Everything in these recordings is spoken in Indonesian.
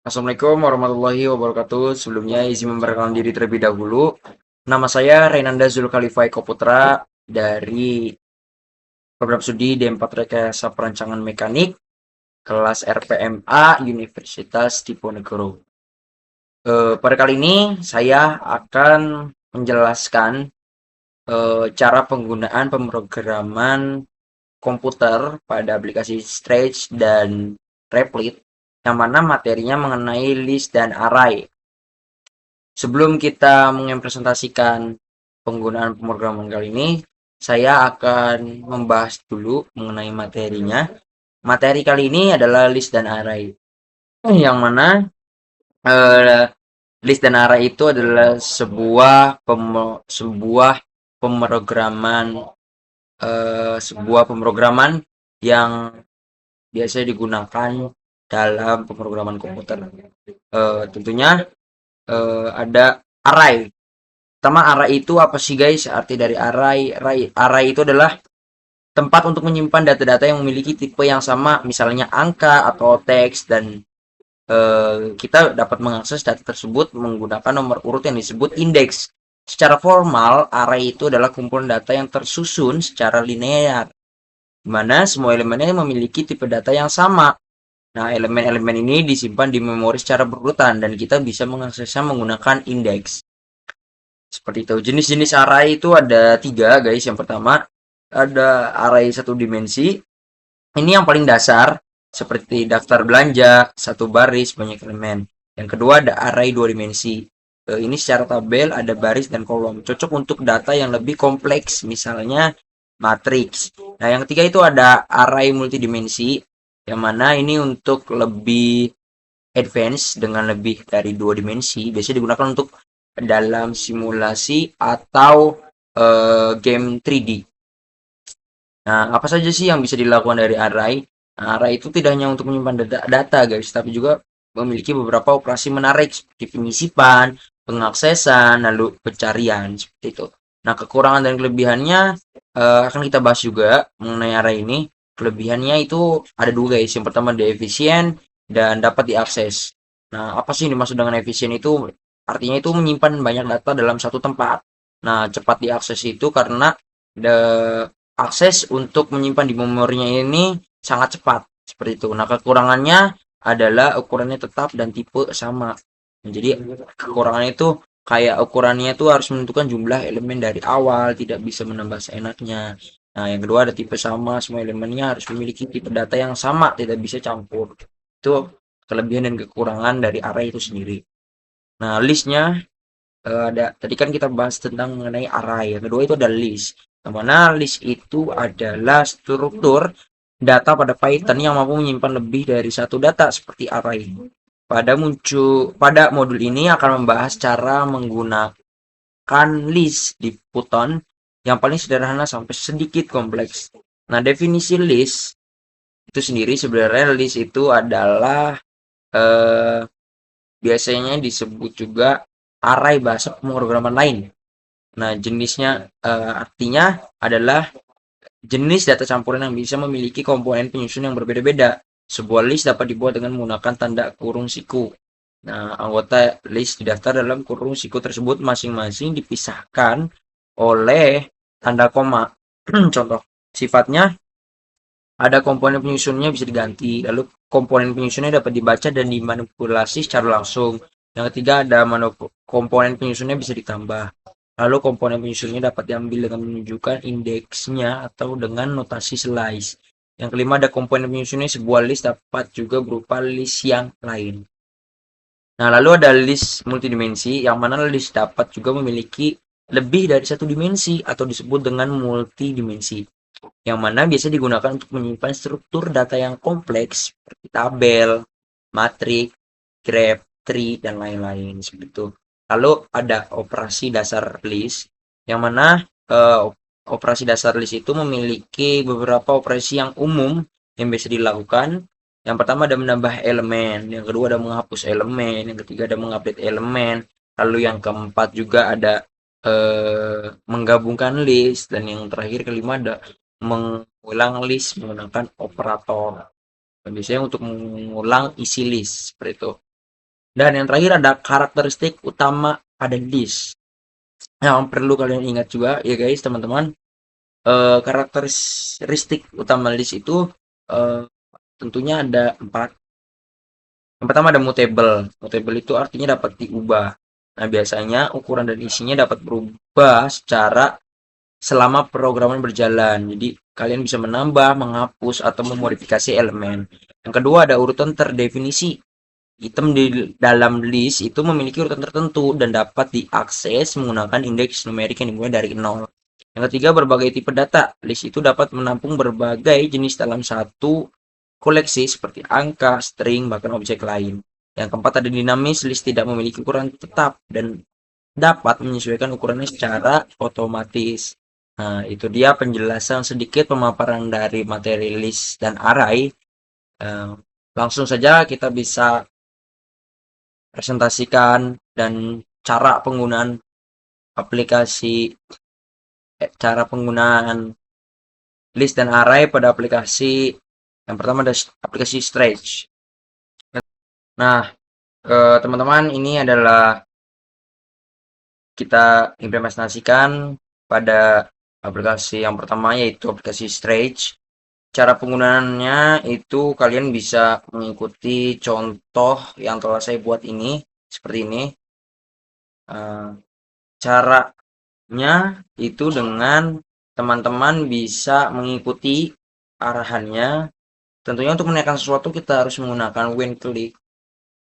Assalamualaikum warahmatullahi wabarakatuh. Sebelumnya izin memperkenalkan diri terlebih dahulu. Nama saya Renanda Zulkhalifai Koputra dari program studi D4 Rekayasa Perancangan Mekanik kelas RPMA Universitas Diponegoro. Pada kali ini saya akan menjelaskan cara penggunaan pemrograman komputer pada aplikasi Stretch dan Replit yang mana materinya mengenai list dan array. Sebelum kita mengimplementasikan penggunaan pemrograman kali ini, saya akan membahas dulu mengenai materinya. Materi kali ini adalah list dan array. Yang mana eh, list dan array itu adalah sebuah pemrograman yang biasa digunakan dalam pemrograman komputer. Tentunya ada array. Pertama, array itu apa sih guys? Arti dari array itu adalah tempat untuk menyimpan data-data yang memiliki tipe yang sama, misalnya angka atau teks, dan kita dapat mengakses data tersebut menggunakan nomor urut yang disebut indeks. Secara formal, array itu adalah kumpulan data yang tersusun secara linear, di mana semua elemennya memiliki tipe data yang sama. Nah, elemen-elemen ini disimpan di memori secara berurutan dan kita bisa mengaksesnya menggunakan indeks. Seperti itu. Jenis-jenis array itu ada 3 guys. Yang pertama ada array satu dimensi. Ini yang paling dasar, seperti daftar belanja, satu baris, banyak elemen. Yang kedua ada array 2 dimensi. Ini secara tabel, ada baris dan kolom. Cocok untuk data yang lebih kompleks, misalnya matriks. Nah, yang ketiga itu ada array multidimensi, yang mana ini untuk lebih advance dengan lebih dari 2 dimensi. Biasanya digunakan untuk dalam simulasi atau game 3D. Nah, apa saja sih yang bisa dilakukan dari array? Nah, array itu tidak hanya untuk menyimpan data guys, tapi juga memiliki beberapa operasi menarik seperti penyisipan, pengaksesan, lalu pencarian seperti itu. Nah, kekurangan dan kelebihannya akan kita bahas juga mengenai array ini. Kelebihannya itu ada dua guys. Yang pertama dia efisien dan dapat diakses. Nah, apa sih yang dimaksud dengan efisien itu? Artinya itu menyimpan banyak data dalam satu tempat. Nah, cepat diakses itu karena the akses untuk menyimpan di memorinya ini sangat cepat seperti itu. Nah, kekurangannya adalah ukurannya tetap dan tipe sama. Nah, jadi kekurangannya itu kayak ukurannya itu harus menentukan jumlah elemen dari awal, tidak bisa menambah seenaknya. Nah, yang kedua ada tipe sama, semua elemennya harus memiliki tipe data yang sama, tidak bisa campur. Itu kelebihan dan kekurangan dari array itu sendiri. Nah, listnya ada tadi kan kita bahas tentang mengenai array. Yang kedua itu ada list. Yang mana list itu adalah struktur data pada Python yang mampu menyimpan lebih dari satu data seperti array. Pada modul ini akan membahas cara menggunakan list di Python yang paling sederhana sampai sedikit kompleks. Nah, definisi list itu sendiri sebenarnya list itu adalah eh, biasanya disebut juga array bahasa pemrograman lain. Nah, jenisnya artinya adalah jenis data campuran yang bisa memiliki komponen penyusun yang berbeda-beda. Sebuah list dapat dibuat dengan menggunakan tanda kurung siku. Nah, anggota list didaftar dalam kurung siku tersebut masing-masing dipisahkan oleh tanda koma. Contoh, sifatnya ada komponen penyusunnya bisa diganti, lalu komponen penyusunnya dapat dibaca dan dimanipulasi secara langsung. Yang ketiga ada komponen penyusunnya bisa ditambah. Lalu komponen penyusunnya dapat diambil dengan menunjukkan indeksnya atau dengan notasi slice. Yang kelima ada komponen penyusunnya sebuah list dapat juga berupa list yang lain. Nah, lalu ada list multidimensi yang mana list dapat juga memiliki lebih dari satu dimensi atau disebut dengan multidimensi, yang mana biasa digunakan untuk menyimpan struktur data yang kompleks seperti tabel, matriks, graph, tree, dan lain-lain seperti itu. Lalu ada operasi dasar list, yang mana operasi dasar list itu memiliki beberapa operasi yang umum yang bisa dilakukan. Yang pertama ada menambah elemen, yang kedua ada menghapus elemen, yang ketiga ada mengupdate elemen, lalu yang keempat juga ada menggabungkan list, dan yang terakhir kelima ada mengulang list menggunakan operator. Biasanya untuk mengulang isi list seperti itu. Dan yang terakhir ada karakteristik utama pada list. Yang perlu kalian ingat juga ya guys, teman-teman. Karakteristik utama list itu eh, tentunya ada 4. Yang pertama ada mutable. Mutable itu artinya dapat diubah. Nah, biasanya ukuran dan isinya dapat berubah secara selama programan berjalan. Jadi, kalian bisa menambah, menghapus, atau memodifikasi elemen. Yang kedua ada urutan terdefinisi. Item di dalam list itu memiliki urutan tertentu dan dapat diakses menggunakan indeks numerik yang dimulai dari 0. Yang ketiga, berbagai tipe data. List itu dapat menampung berbagai jenis dalam satu koleksi seperti angka, string, bahkan objek lain. Yang keempat, ada dinamis. List tidak memiliki ukuran tetap dan dapat menyesuaikan ukurannya secara otomatis. Nah, itu dia penjelasan sedikit pemaparan dari materi list dan array. Eh, Langsung saja kita bisa presentasikan dan cara penggunaan aplikasi, cara penggunaan list dan array pada aplikasi. Yang pertama ada aplikasi Stretch. Nah, teman-teman, ini adalah kita implementasikan pada aplikasi yang pertama, yaitu aplikasi Stretch. Cara penggunaannya itu kalian bisa mengikuti contoh yang telah saya buat ini, seperti ini. Eh, Caranya itu dengan teman-teman bisa mengikuti arahannya. Tentunya untuk menaikkan sesuatu kita harus menggunakan when click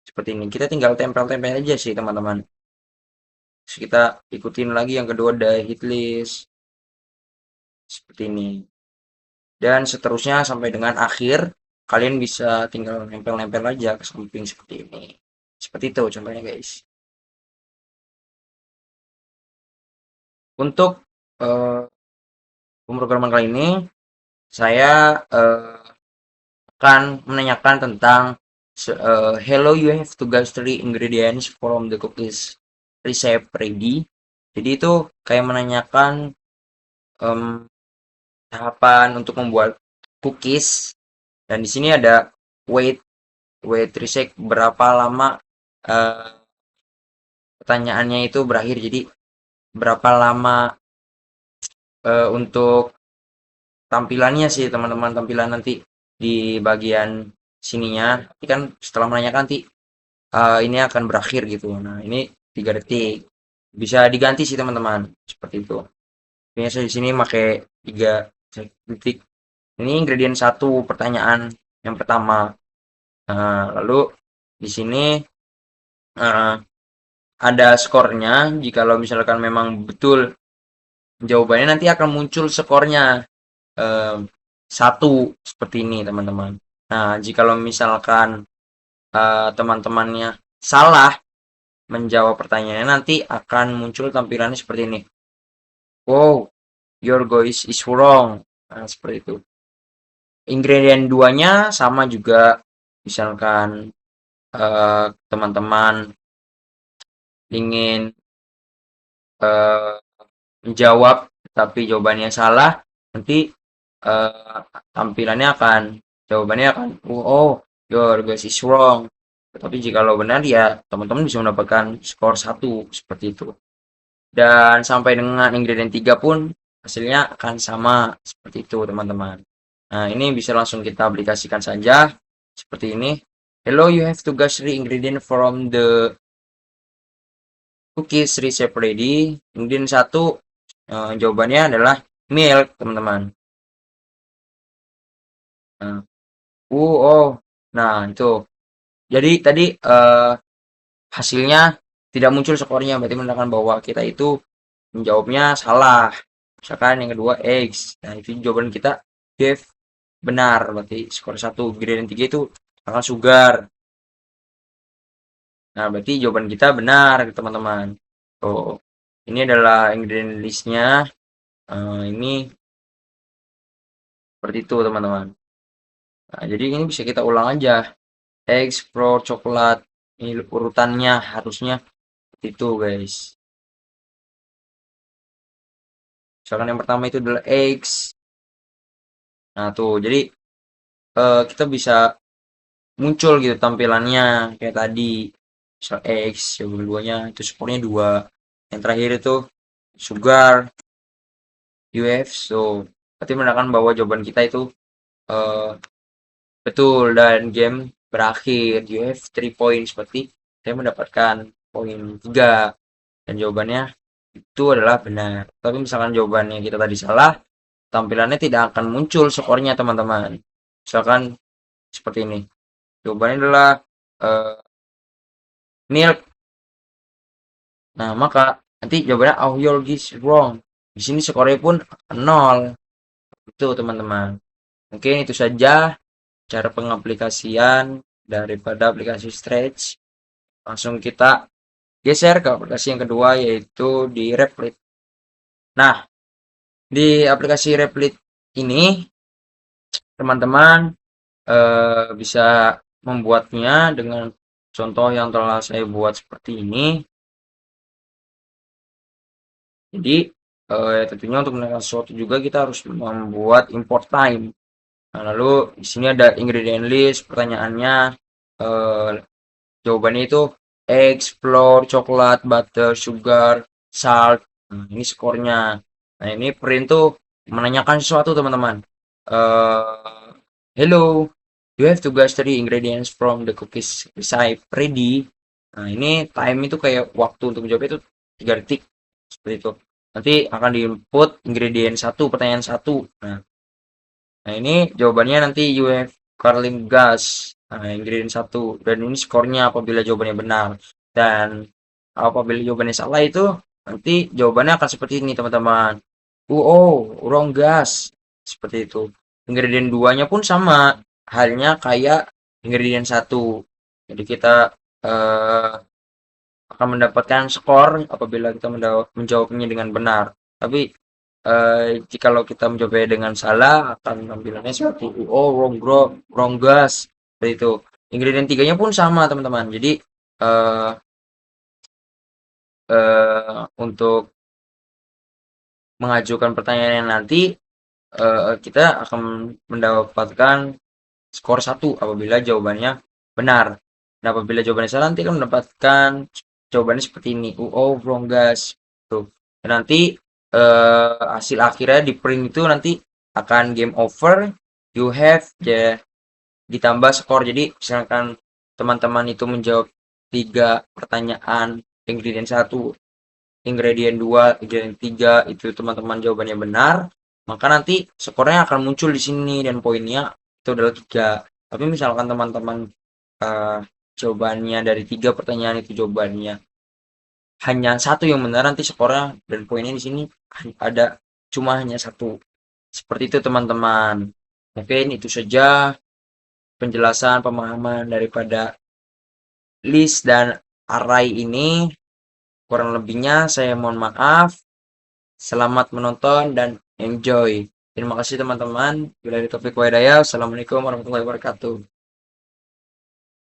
seperti ini. Kita tinggal tempel-tempel aja sih teman-teman. Terus kita ikutin lagi yang kedua ada hit list seperti ini. Dan seterusnya sampai dengan akhir. Kalian bisa tinggal nempel-nempel aja ke samping seperti ini. Seperti itu contohnya guys. Untuk eh, pemrograman kali ini saya akan menanyakan tentang hello, you have to guess 3 ingredients from the cookies recipe ready. Jadi itu kayak menanyakan em, tahapan untuk membuat cookies, dan di sini ada wait wait reset berapa lama eh, pertanyaannya itu berakhir. Jadi berapa lama untuk tampilannya sih teman-teman, tampilan nanti di bagian sininya. Tapi kan setelah menanyakan nanti ini akan berakhir gitu. Nah, ini 3 detik. Bisa diganti sih teman-teman. Seperti itu. Biasa di sini pakai 3 detik. Ini ingredient satu pertanyaan yang pertama. Lalu di sini uh, ada skornya. Jikalau misalkan memang betul jawabannya, nanti akan muncul skornya uh, 1 seperti ini teman-teman. Nah, jikalau misalkan teman-temannya salah menjawab pertanyaannya, nanti akan muncul tampilannya seperti ini. Wow, your guess is wrong. Nah, seperti itu. Ingredient 2-nya sama juga. Misalkan teman-teman ingin eh, menjawab tapi jawabannya salah, nanti eh, tampilannya akan jawabannya akan oh, your guess is wrong. Tapi jika lo benar ya teman-teman bisa mendapatkan skor 1 seperti itu. Dan sampai dengan ingredient 3 pun hasilnya akan sama seperti itu teman-teman. Nah, ini bisa langsung kita aplikasikan saja seperti ini. Hello, you have to guess 3 ingredient from the cookies recipe ready. Ingredient 1 jawabannya adalah milk teman-teman. Nah, oh, nah itu. Jadi tadi hasilnya tidak muncul skornya, berarti menandakan bahwa kita itu menjawabnya salah. Misalkan yang kedua X. Nah, itu jawaban kita F benar, berarti skor 1. Gradient 3 itu akan sugar. Nah, berarti jawaban kita benar teman-teman. Oh, ini adalah ingredient listnya. Ini seperti itu teman-teman. Nah, jadi ini bisa kita ulang aja. X Pro coklat. Ini urutannya harusnya itu guys. Misalkan yang pertama itu adalah X. Nah tuh, jadi kita bisa muncul gitu tampilannya kayak tadi, misal X jawaban duanya itu skornya 2, yang terakhir itu sugar UF, so berarti menandakan bahwa jawaban kita itu eh, betul dan game berakhir. You have 3 points, berarti saya mendapatkan poin 3 dan jawabannya itu adalah benar. Tapi misalkan jawabannya kita tadi salah, tampilannya tidak akan muncul skornya teman-teman. Misalkan seperti ini. Jawabannya adalah eh, milk. Nah, maka nanti jawabannya oh your guess wrong. Di sini skornya pun 0. Itu teman-teman. Mungkin itu saja cara pengaplikasian daripada aplikasi Stretch. Langsung kita geser ke aplikasi yang kedua yaitu di Replit. Nah, di aplikasi Replit ini teman-teman bisa membuatnya dengan contoh yang telah saya buat seperti ini. Jadi tentunya untuk menekan sesuatu juga kita harus membuat import time. Nah, lalu di sini ada ingredient list, pertanyaannya jawabannya itu egg, flour, coklat, butter, sugar, salt. Nah, ini skornya. Nah, ini print tuh menanyakan sesuatu teman-teman. Hello, you have to guess 3 ingredients from the cookies recipe ready. Nah, ini time itu kayak waktu untuk menjawab itu 3 detik. Seperti itu. Nanti akan diinput ingredient 1, pertanyaan 1. Nah, ini jawabannya nanti you have curling gas. Nah, ingredient 1. Dan ini skornya apabila jawabannya benar. Dan apabila jawabannya salah itu nanti jawabannya akan seperti ini teman-teman. Oh, wrong gas. Seperti itu. Ingredient 2-nya pun sama. Halnya kayak ingredient 1. Jadi kita eh, akan mendapatkan skor apabila kita menjawabnya dengan benar. Tapi jikalau kita menjawabnya dengan salah akan tampilannya seperti oh wrong gas seperti itu. Ingredient 3-nya pun sama teman-teman. Jadi eh, untuk mengajukan pertanyaan nanti kita akan mendapatkan skor 1 apabila jawabannya benar. Dan apabila jawabannya salah nanti akan mendapatkan jawabannya seperti ini. Oh, wrong guys. Tuh. Dan nanti hasil akhirnya di print itu nanti akan game over. You have ditambah skor. Jadi misalkan teman-teman itu menjawab 3 pertanyaan ingredient 1, ingredient 2, ingredient 3 itu teman-teman jawabannya benar, maka nanti skornya akan muncul di sini dan poinnya itu adalah 3. Tapi misalkan teman-teman jawabannya dari 3 pertanyaan itu jawabannya hanya 1 yang benar, nanti skornya dan poinnya di sini ada cuma hanya 1. Seperti itu teman-teman. Mungkin itu saja penjelasan pemahaman daripada list dan array ini. Kurang lebihnya saya mohon maaf. Selamat menonton dan enjoy. Terima kasih teman-teman. Bila di topik wadaya. Assalamualaikum warahmatullahi wabarakatuh.